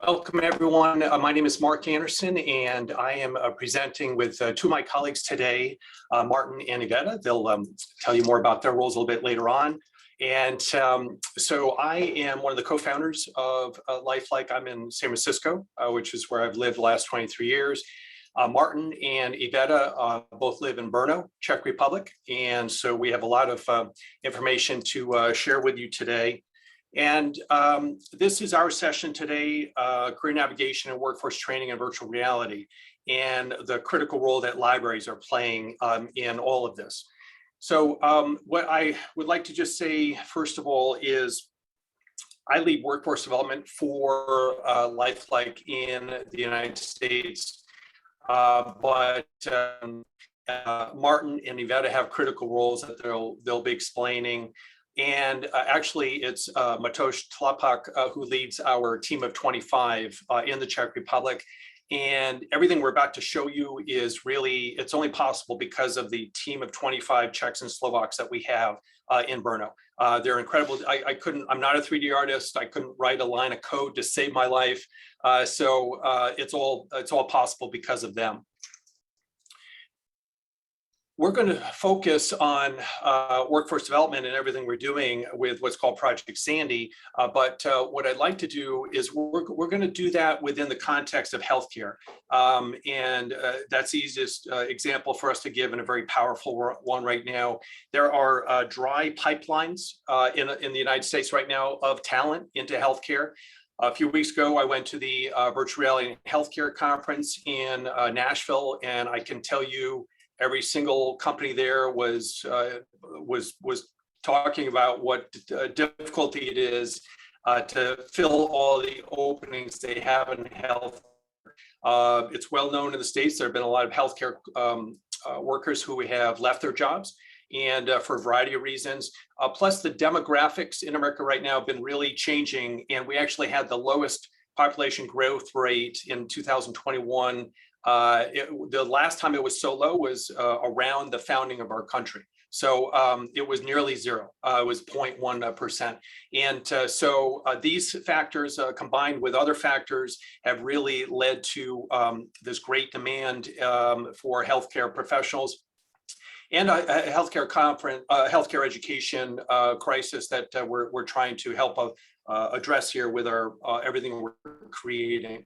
Welcome, everyone. My name is Mark Andersen, and I am presenting with two of my colleagues today, Martin and Iveta. They'll tell you more about their roles a little bit later on. And so I am one of the co-founders of Lifeliqe. I'm in San Francisco, which is where I've lived the last 23 years. Martin and Iveta both live in Brno, Czech Republic. And so we have a lot of information to share with you today. And this is our session today, career navigation and workforce training and virtual reality, and the critical role that libraries are playing in all of this. So what I would like to just say, first of all, is I lead workforce development for Lifeliqe in the United States, but Martin and Iveta have critical roles that they'll be explaining. And actually, it's Matouš Tlapak who leads our team of 25 in the Czech Republic. And everything we're about to show you is really, it's only possible because of the team of 25 Czechs and Slovaks that we have in Brno. They're incredible. I'm not a 3D artist. I couldn't write a line of code to save my life. So it's all possible because of them. We're going to focus on workforce development and everything we're doing with what's called Project Sandy. But what I'd like to do is we're going to do that within the context of healthcare. And that's the easiest example for us to give, and a very powerful one right now. There are dry pipelines in the United States right now of talent into healthcare. A few weeks ago, I went to the Virtual Reality Healthcare Conference in Nashville, and I can tell you, every single company there was talking about what difficulty it is to fill all the openings they have in health. It's well known in the States. There have been a lot of healthcare workers who have left their jobs, and for a variety of reasons. Plus, the demographics in America right now have been really changing, and we actually had the lowest population growth rate in 2021. The last time it was so low was around the founding of our country. So it was nearly zero. It was 0.1%. And so these factors combined with other factors have really led to this great demand for healthcare professionals and a healthcare education crisis that we're trying to help address here with our everything we're creating.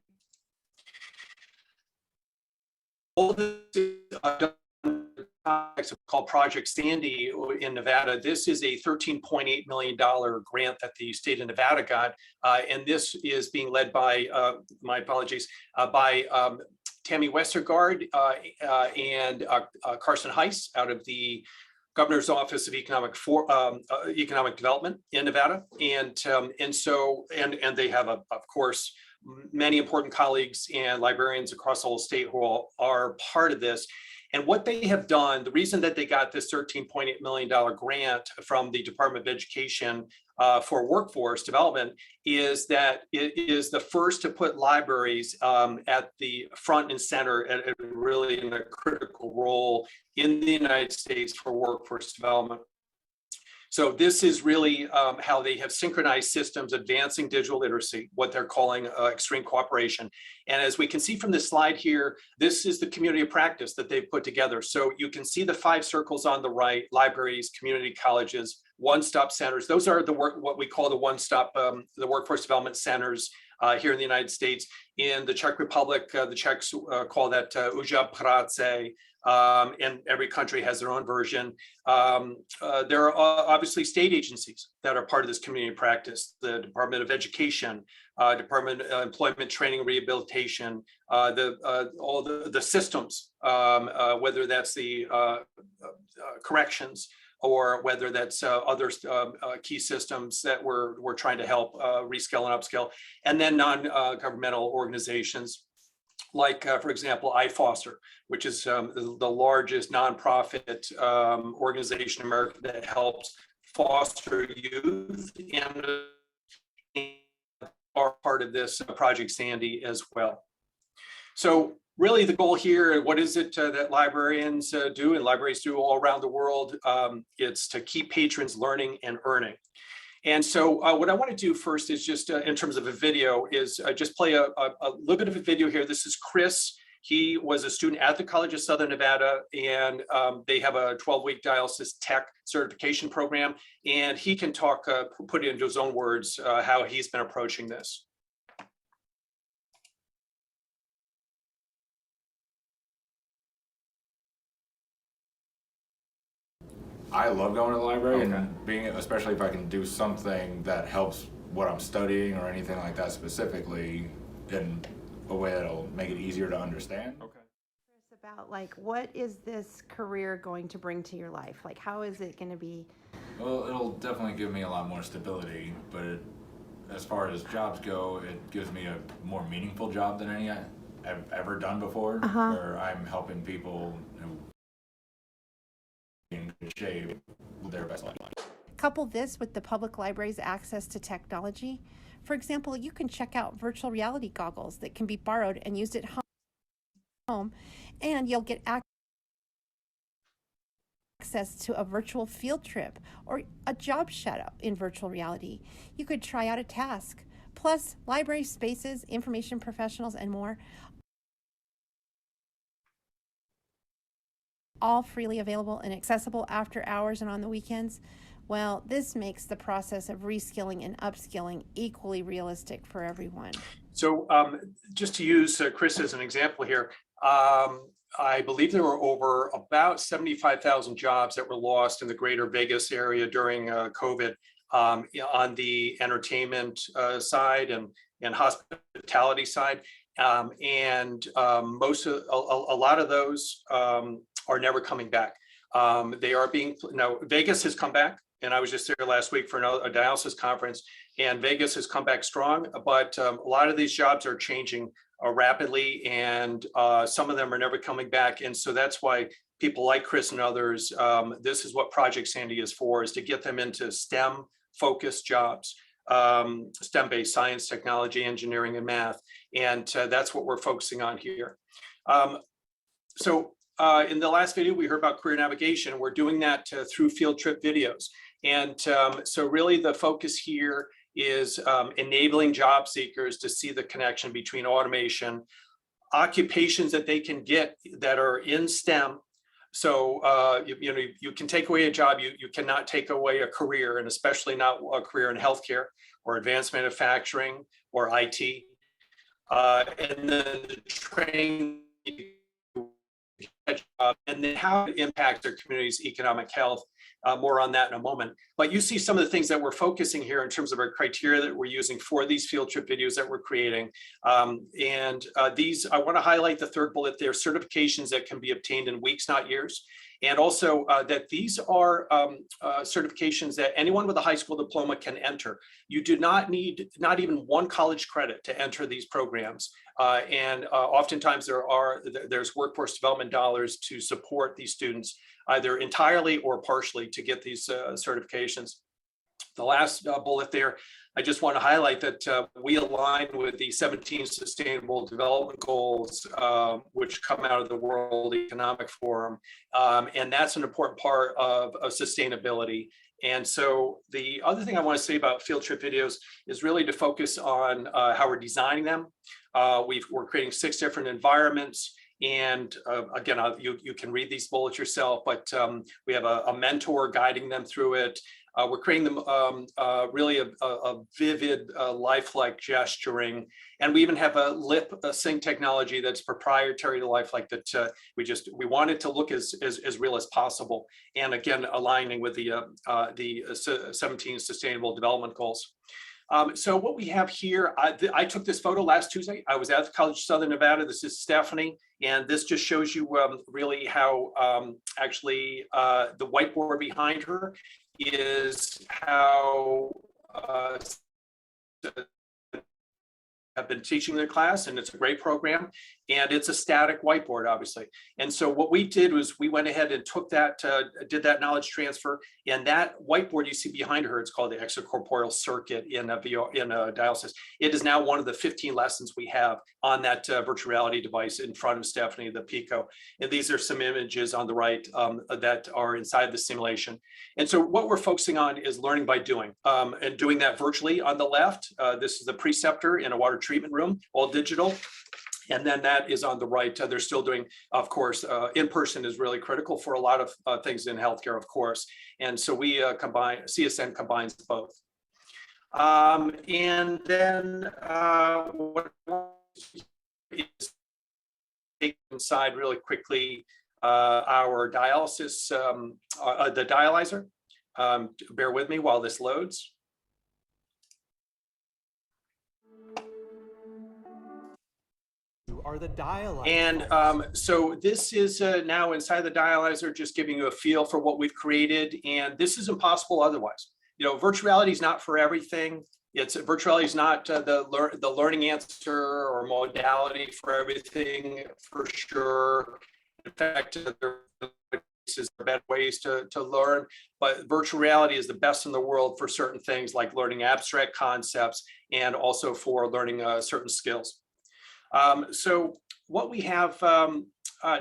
All this is called Project Sandy in Nevada. This is a $13.8 million grant that the state of Nevada got. And this is being led by, my apologies, by Tammy Westergaard and Carson Heiss out of the Governor's Office of Economic Development in Nevada. And they have, of course, many important colleagues and librarians across the whole state who are part of this. And what they have done, the reason that they got this $13.8 million grant from the Department of Education for workforce development is that it is the first to put libraries at the front and center, and really in a critical role in the United States for workforce development. So this is really how they have synchronized systems, advancing digital literacy, what they're calling extreme cooperation. And as we can see from this slide here, this is the community of practice that they've put together. So you can see the 5 circles on the right: libraries, community colleges, one-stop centers. Those are what we call the one-stop, the workforce development centers here in the United States. In the Czech Republic, the Czechs call that Úřad práce. And every country has their own version. There are obviously state agencies that are part of this community practice: the Department of Education, Department of Employment, Training, and Rehabilitation, all the systems, whether that's the corrections, or whether that's other key systems that we're trying to help reskill and upskill, and then non-governmental organizations, like, for example, iFoster, which is the largest nonprofit organization in America that helps foster youth, and are part of this Project Sandy as well. So really the goal here, what is it that librarians do and libraries do all around the world? It's to keep patrons learning and earning. And so what I want to do first is just in terms of a video is just play a little bit of a video here. This is Chris. He was a student at the College of Southern Nevada, and they have a 12-week dialysis tech certification program. And he can talk, put it into his own words, how he's been approaching this. I love going to the library and being, especially if I can do something that helps what I'm studying or anything like that specifically in a way that'll make it easier to understand. Okay. About like, what is this career going to bring to your life? Like, how is it going to be? Well, it'll definitely give me a lot more stability, but as far as jobs go, it gives me a more meaningful job than any I've ever done before, where I'm helping people in good shape with their best life. Couple this with the public library's access to technology. For example, you can check out virtual reality goggles that can be borrowed and used at home, and you'll get access to a virtual field trip or a job shadow in virtual reality. You could try out a task. Plus, library spaces, information professionals, and more, all freely available and accessible after hours and on the weekends. Well, this makes the process of reskilling and upskilling equally realistic for everyone. So just to use Chris as an example here, I believe there were over about 75,000 jobs that were lost in the greater Vegas area during COVID on the entertainment side and hospitality side. And most of, a lot of those are never coming back. They are being, now Vegas has come back, and I was just there last week for a dialysis conference, and Vegas has come back strong, but a lot of these jobs are changing rapidly, and some of them are never coming back. And so that's why people like Chris and others, this is what Project Sandy is for, is to get them into STEM focused jobs, STEM-based science, technology, engineering, and math. And that's what we're focusing on here. In the last video, we heard about career navigation. We're doing that through field trip videos. And so really the focus here is enabling job seekers to see the connection between automation, occupations that they can get that are in STEM. So, you can take away a job, you cannot take away a career, and especially not a career in healthcare or advanced manufacturing or IT. And then the training and then how it impacts their community's economic health. More on that in a moment. But you see some of the things that we're focusing here in terms of our criteria that we're using for these field trip videos that we're creating. These, I want to highlight the third bullet there, certifications that can be obtained in weeks, not years. And also that these are certifications that anyone with a high school diploma can enter. You do not need not even one college credit to enter these programs. Oftentimes there's workforce development dollars to support these students, either entirely or partially, to get these certifications. The last bullet there, I just want to highlight that we align with the 17 Sustainable Development Goals, which come out of the World Economic Forum. And that's an important part of sustainability. And so the other thing I want to say about field trip videos is really to focus on how we're designing them. We're creating 6 different environments. And again, you can read these bullets yourself, but we have a mentor guiding them through it. We're creating them really a vivid lifelike gesturing. And we even have a lip sync technology that's proprietary to Lifeliqe that we want it to look as real as possible. And again, aligning with the 17 Sustainable Development Goals. So what we have here, I took this photo last Tuesday. I was at the College of Southern Nevada. This is Stephanie, and this just shows you really how actually the whiteboard behind her is how I've been teaching their class, and it's a great program. and it's a static whiteboard, obviously. And so what we did was we went ahead and took that, did that knowledge transfer, and that whiteboard you see behind her, it's called the extracorporeal circuit in a dialysis. It is now one of the 15 lessons we have on that virtual reality device in front of Stephanie, the Pico. And these are some images on the right that are inside the simulation. And so what we're focusing on is learning by doing, and doing that virtually on the left. This is the preceptor in a water treatment room, all digital. And then that is on the right. They're still doing, of course, in-person is really critical for a lot of things in healthcare, of course. And so we combine, CSN combines both. And then what is take inside really quickly our dialysis, the dialyzer. Bear with me while this loads. Are the dialyzer. And so this is now inside the dialyzer, just giving you a feel for what we've created. And this is impossible otherwise. You know, virtual reality is not for everything. Virtual reality is not the learning answer or modality for everything, for sure. In fact, there are better ways to learn, but virtual reality is the best in the world for certain things like learning abstract concepts and also for learning certain skills. So what we have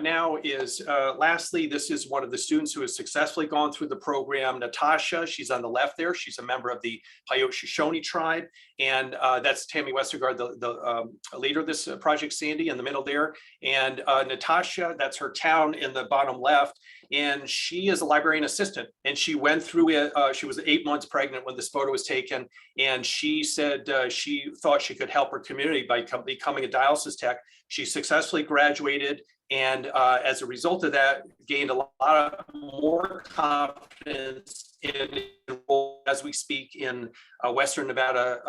now is, lastly, this is one of the students who has successfully gone through the program, Natasha. She's on the left there. She's a member of the Paiute Shoshone tribe. And that's Tammy Westergaard, the leader of this project, Sandy, in the middle there. And Natasha, that's her town in the bottom left. And she is a librarian assistant. And she went through it. She was 8 months pregnant when this photo was taken. And she said she thought she could help her community by becoming a dialysis tech. She successfully graduated. And as a result of that, gained a lot more confidence in as we speak in Western Nevada,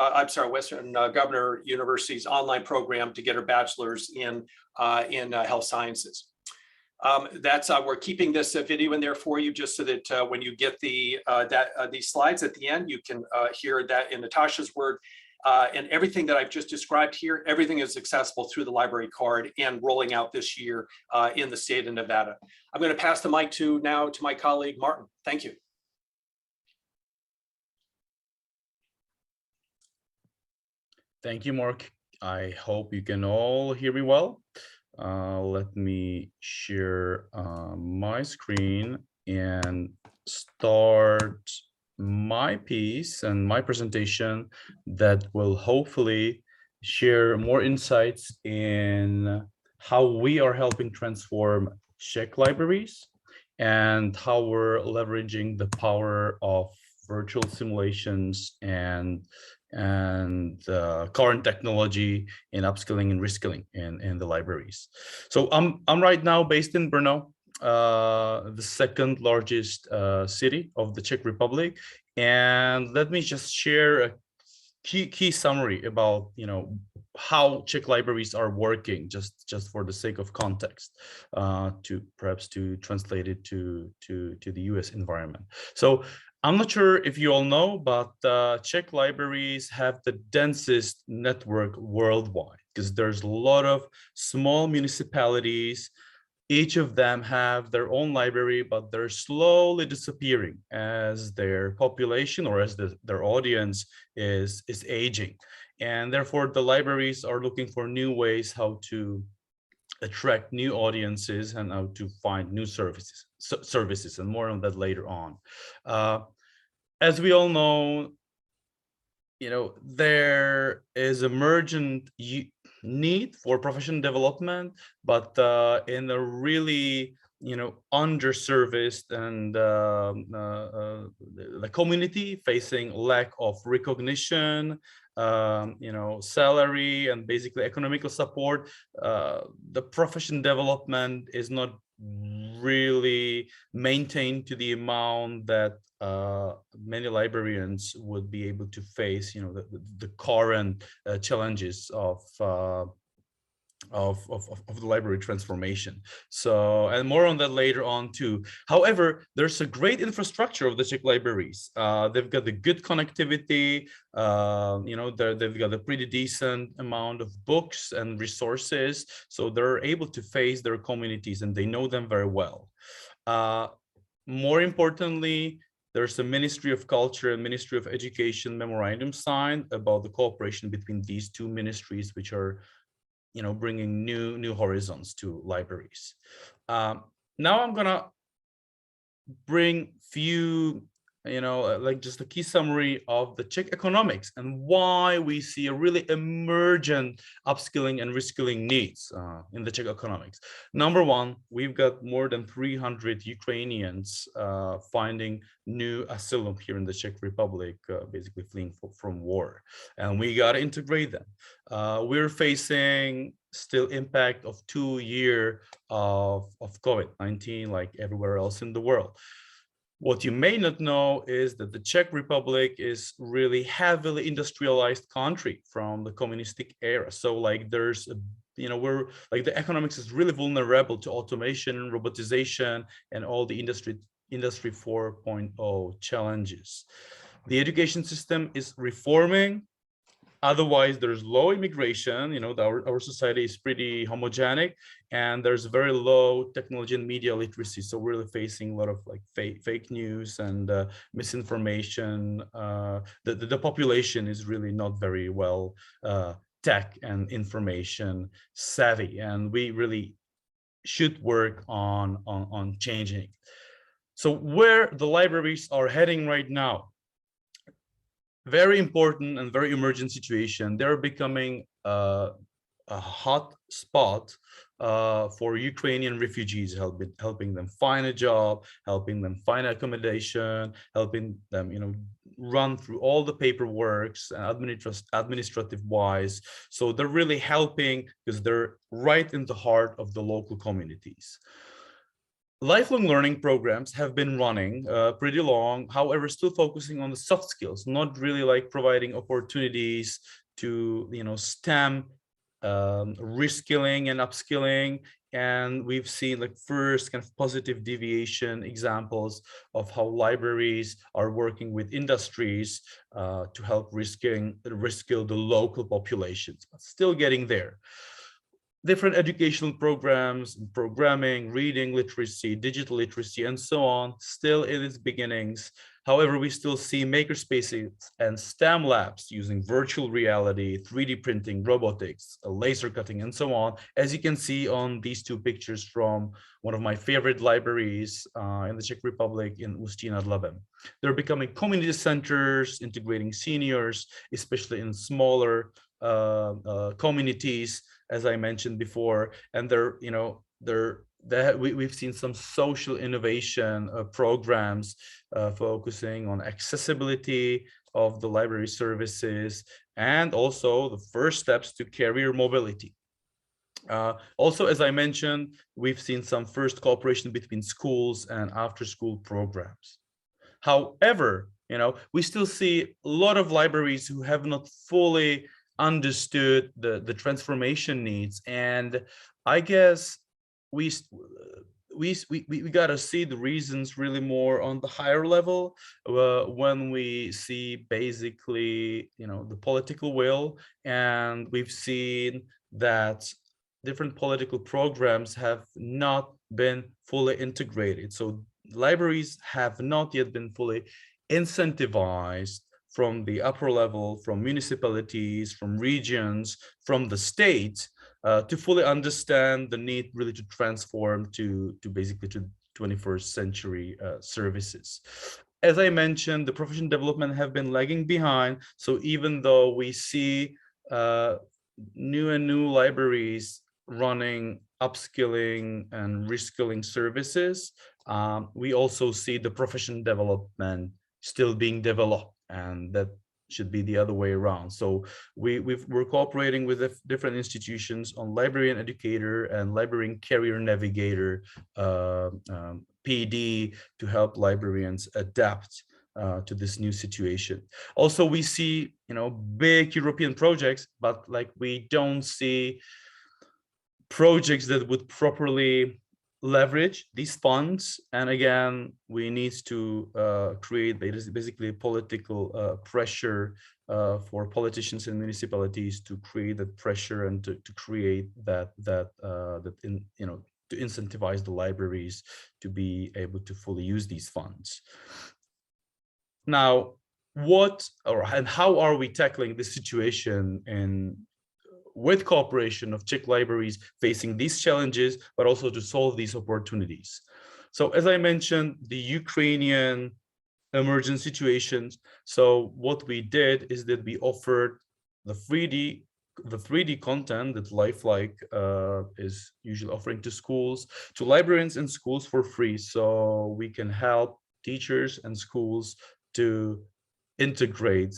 Western Governor University's online program to get her bachelor's in health sciences. We're keeping this video in there for you just so that when you get these slides at the end, you can hear that in Natasha's word. And everything that I've just described here, everything is accessible through the library card and rolling out this year in the state of Nevada. I'm going to pass the mic now to my colleague, Martin. Thank you. Thank you, Mark. I hope you can all hear me well. Let me share my screen and start my piece and my presentation that will hopefully share more insights in how we are helping transform Czech libraries and how we're leveraging the power of virtual simulations and current technology in upskilling and reskilling in the libraries. So I'm right now based in Brno, the second largest city of the Czech Republic, and let me just share a key summary about how Czech libraries are working, just for the sake of context, to perhaps to translate it to the US environment. So I'm not sure if you all know, but Czech libraries have the densest network worldwide because there's a lot of small municipalities. Each of them have their own library, but they're slowly disappearing as their population or as their audience is aging. And therefore, the libraries are looking for new ways how to attract new audiences and how to find new services, and more on that later on. As we all know, there is emergent need for professional development, but in a really underserviced and the community facing lack of recognition, salary, and basically economical support, the profession development is not really maintained to the amount that many librarians would be able to face, the current challenges of of the library transformation. So, and more on that later on too. However, there's a great infrastructure of the Czech libraries. They've got the good connectivity, they've got a pretty decent amount of books and resources. So they're able to face their communities and they know them very well. More importantly, there's a Ministry of Culture and Ministry of Education memorandum signed about the cooperation between these two ministries, which are bringing new horizons to libraries. Now I'm gonna bring few, like just a key summary of the Czech economics and why we see a really emergent upskilling and reskilling needs in the Czech economics. Number one, we've got more than 300 Ukrainians finding new asylum here in the Czech Republic, basically fleeing from war, and we got to integrate them. We're facing still impact of 2 years of COVID-19 like everywhere else in the world. What you may not know is that the Czech Republic is really heavily industrialized country from the communistic era. So like there's we're like the economics is really vulnerable to automation, robotization, and all the industry 4.0 challenges. The education system is reforming. Otherwise, there's low immigration. Our society is pretty homogenic, and there's very low technology and media literacy. So we're really facing a lot of like fake news and misinformation. The population is really not very well tech and information savvy, and we really should work on changing. So where the libraries are heading right now, very important and very emergent situation. They're becoming a hot spot for Ukrainian refugees, helping them find a job, helping them find accommodation, helping them, run through all the paperwork and administrative wise. So they're really helping because they're right in the heart of the local communities. Lifelong learning programs have been running pretty long, however, still focusing on the soft skills, not really like providing opportunities to, STEM, reskilling and upskilling. And we've seen like first kind of positive deviation examples of how libraries are working with industries to help reskill the local populations, but still getting there. Different educational programs, programming, reading literacy, digital literacy, and so on, still in its beginnings. However, we still see makerspaces and STEM labs using virtual reality, 3D printing, robotics, laser cutting, and so on, as you can see on these two pictures from one of my favorite libraries in the Czech Republic in Ústí nad Labem. They're becoming community centers, integrating seniors, especially in smaller communities, as I mentioned before, and we've seen some social innovation programs focusing on accessibility of the library services and also the first steps to career mobility. Also, as I mentioned, we've seen some first cooperation between schools and after-school programs. However, we still see a lot of libraries who have not fully understood the transformation needs, and I guess we got to see the reasons really more on the higher level when we see basically the political will, and we've seen that different political programs have not been fully integrated. So libraries have not yet been fully incentivized from the upper level, from municipalities, from regions, from the state, to fully understand the need really to transform to basically to 21st century services. As I mentioned, the profession development have been lagging behind. So even though we see new libraries running upskilling and reskilling services, we also see the profession development still being developed, and that should be the other way around. So we're cooperating with the different institutions on librarian educator and librarian career navigator PD to help librarians adapt to this new situation. Also, we see big European projects, but like we don't see projects that would properly leverage these funds. And again, we need to create basically political pressure for politicians and municipalities to create that pressure and to create that to incentivize the libraries to be able to fully use these funds. Now, and how are we tackling this situation with cooperation of Czech libraries facing these challenges, but also to solve these opportunities? So as I mentioned, the Ukrainian emergent situations. So what we did is that we offered the 3D content that Lifeliqe is usually offering to schools, to librarians and schools for free. So we can help teachers and schools to integrate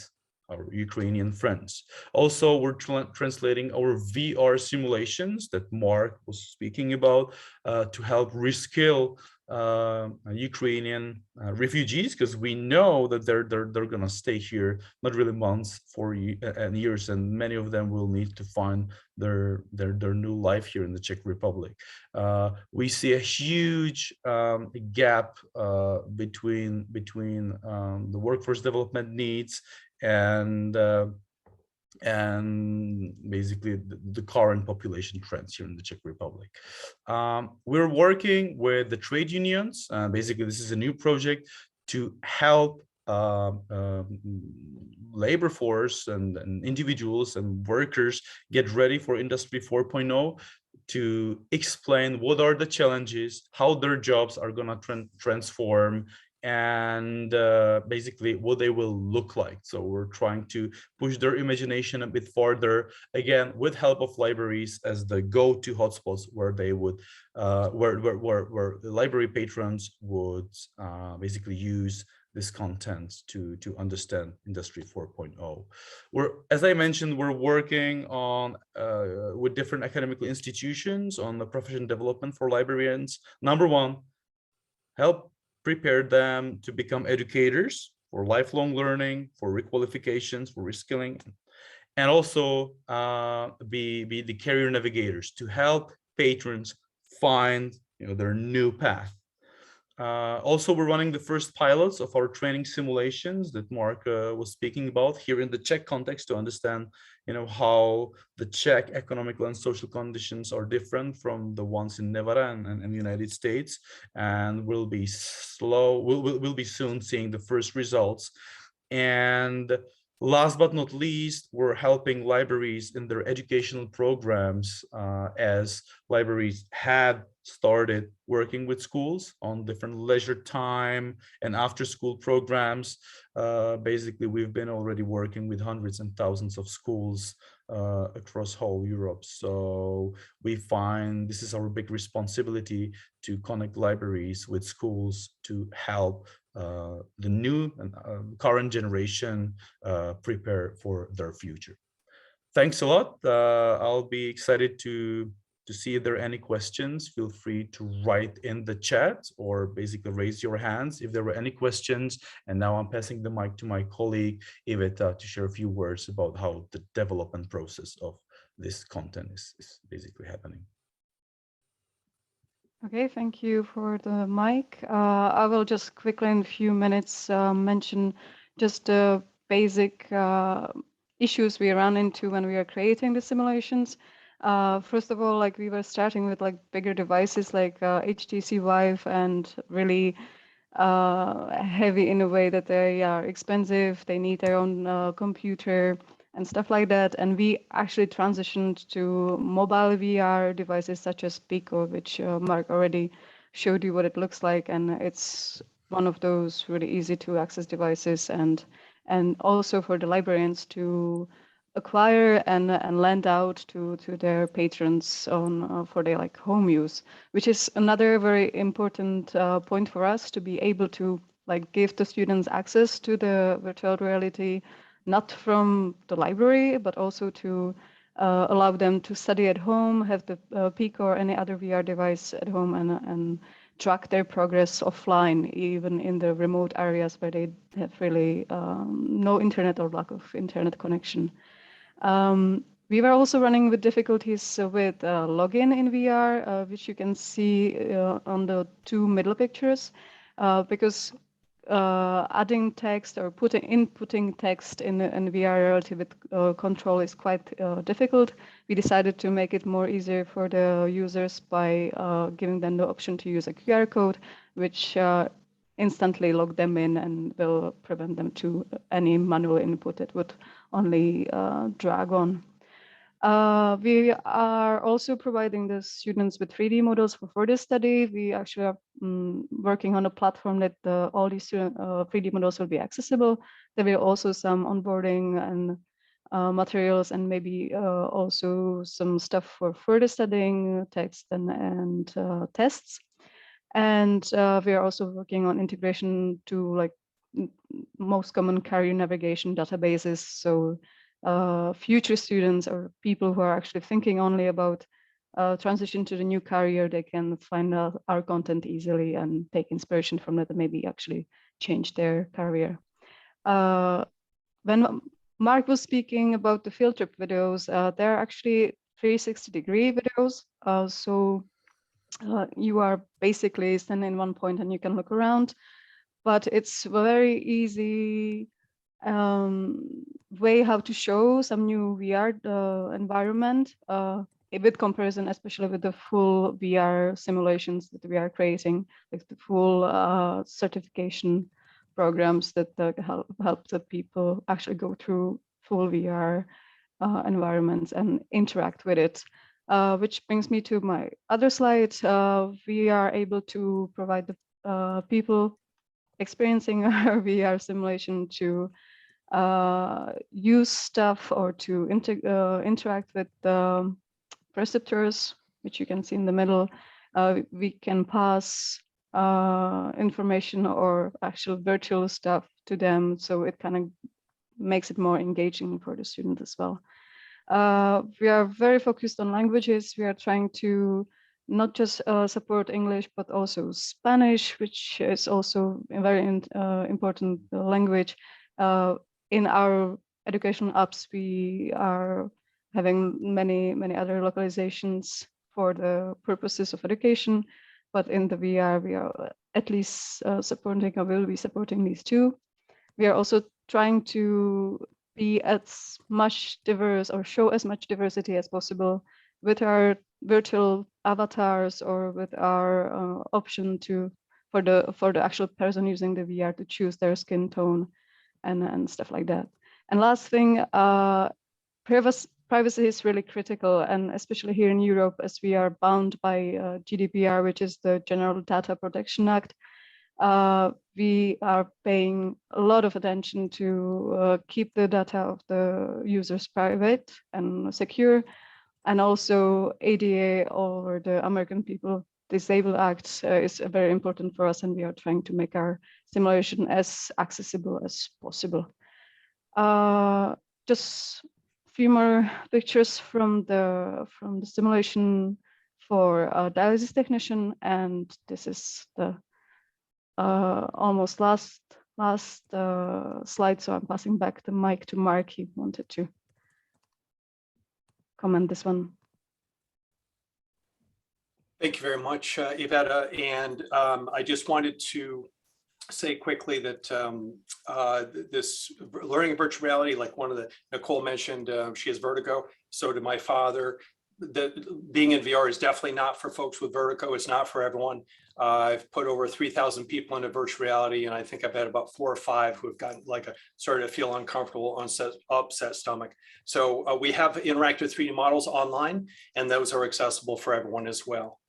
our Ukrainian friends. Also, we're translating our VR simulations that Mark was speaking about to help reskill Ukrainian refugees, because we know that they're going to stay here not really months and years, and many of them will need to find their new life here in the Czech Republic. We see a huge gap between the workforce development needs and basically the current population trends here in the Czech Republic. We're working with the trade unions. Basically, this is a new project to help labor force and individuals and workers get ready for Industry 4.0, to explain what are the challenges, how their jobs are going to transform, and basically what they will look like. So we're trying to push their imagination a bit farther, again with help of libraries as the go-to hotspots where they would where the library patrons would basically use this content to understand Industry 4.0. As I mentioned, we're working on with different academic institutions on the profession development for librarians. Number one, help prepare them to become educators for lifelong learning, for requalifications, for reskilling, and also be the career navigators to help patrons find their new path. Also, we're running the first pilots of our training simulations that Mark was speaking about here in the Czech context to understand, how the Czech economic and social conditions are different from the ones in Nevada and the United States, and we'll be soon seeing the first results. And last but not least, we're helping libraries in their educational programs as libraries had started working with schools on different leisure time and after school programs. Basically, we've been already working with hundreds and thousands of schools across whole Europe. So we find this is our big responsibility to connect libraries with schools to help the new and current generation prepare for their future. Thanks a lot. I'll be excited to see if there are any questions. Feel free to write in the chat or basically raise your hands if there were any questions. And now I'm passing the mic to my colleague Iveta to share a few words about how the development process of this content is basically happening. Okay, thank you for the mic. I will just quickly in a few minutes mention just the basic issues we run into when we are creating the simulations. First of all, we were starting with bigger devices like HTC Vive, and really heavy in a way that they are expensive. They need their own computer and stuff like that. And we actually transitioned to mobile VR devices such as Pico, which Mark already showed you what it looks like. And it's one of those really easy to access devices, and also for the librarians to acquire and lend out to their patrons on for their home use, which is another very important point for us, to be able to give the students access to the virtual reality, not from the library, but also to allow them to study at home, have the Pico or any other VR device at home, and track their progress offline, even in the remote areas where they have really no internet or lack of internet connection. We were also running with difficulties with login in VR, which you can see on the two middle pictures, because adding text or inputting text in VR reality with control is quite difficult. We decided to make it more easier for the users by giving them the option to use a QR code, which instantly log them in and will prevent them to any manual input that would only drag on. We are also providing the students with 3D models for further study. We actually are working on a platform that all these 3D models will be accessible. There will also some onboarding and materials, and maybe also some stuff for further studying, text and tests. And we are also working on integration to like most common career navigation databases. So future students or people who are actually thinking only about transition to the new career, they can find our content easily and take inspiration from it and maybe actually change their career. When Mark was speaking about the field trip videos, they're actually 360-degree videos. So you are basically standing in one point and you can look around, but it's very easy way how to show some new VR environment with comparison, especially with the full VR simulations that we are creating, like the full certification programs that help the people actually go through full VR environments and interact with it. Which brings me to my other slide. We are able to provide the people experiencing our VR simulation to use stuff or to interact with the preceptors, which you can see in the middle. We can pass information or actual virtual stuff to them, so it kind of makes it more engaging for the student as well. We are very focused on languages. We are trying to not just support English, but also Spanish, which is also a very important language. In our educational apps, we are having many other localizations for the purposes of education, but in the VR, we are at least supporting or will be supporting these two. We are also trying to be as much diverse or show as much diversity as possible with our virtual avatars or with our option for the actual person using the VR to choose their skin tone and stuff like that. And last thing, privacy is really critical, and especially here in Europe, as we are bound by GDPR, which is the General Data Protection Act. We are paying a lot of attention to keep the data of the users private and secure, and also ADA or the American People Disabled Act is very important for us, and we are trying to make our simulation as accessible as possible. Just a few more pictures from the simulation for a dialysis technician, and this is the almost last slide, so I'm passing back the mic to Mark. He wanted to comment this one. Thank you very much, Iveta. And I just wanted to say quickly that this learning virtual reality, like one of the Nicole mentioned, she has vertigo. So did my father. Being in VR is definitely not for folks with vertigo. It's not for everyone. I've put over 3,000 people into virtual reality, and I think I've had about 4 or 5 who have gotten started to feel uncomfortable, upset stomach. So we have interactive 3D models online, and those are accessible for everyone as well.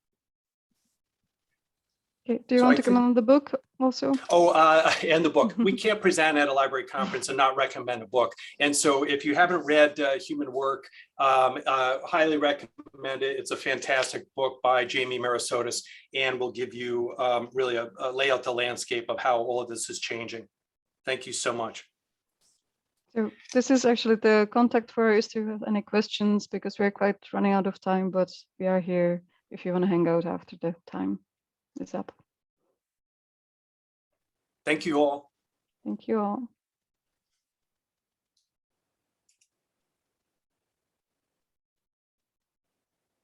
Okay. Do you want to comment on the book also? Oh, and the book. We can't present at a library conference and not recommend a book. And so if you haven't read Human Work, highly recommend it. It's a fantastic book by Jamie Marasotis, and will give you really a lay out the landscape of how all of this is changing. Thank you so much. So this is actually the contact for us to have any questions, because we're quite running out of time, but we are here if you want to hang out after the time is up. Thank you all. Thank you all.